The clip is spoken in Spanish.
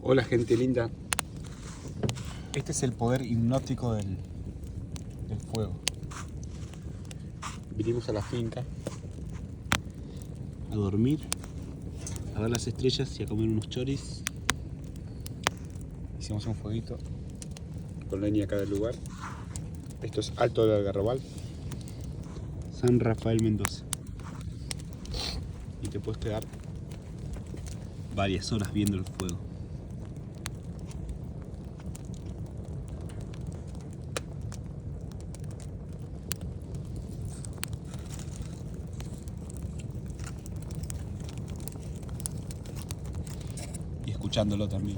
Hola gente linda. Este es el poder hipnótico del fuego. Vinimos a la finca A dormir, a ver las estrellas y a comer unos choris. Hicimos un fueguito. con leña a cada lugar. Esto es Alto del Algarrobal. San Rafael Mendoza. Y te puedes quedar Varias horas viendo el fuego. Y escuchándolo también.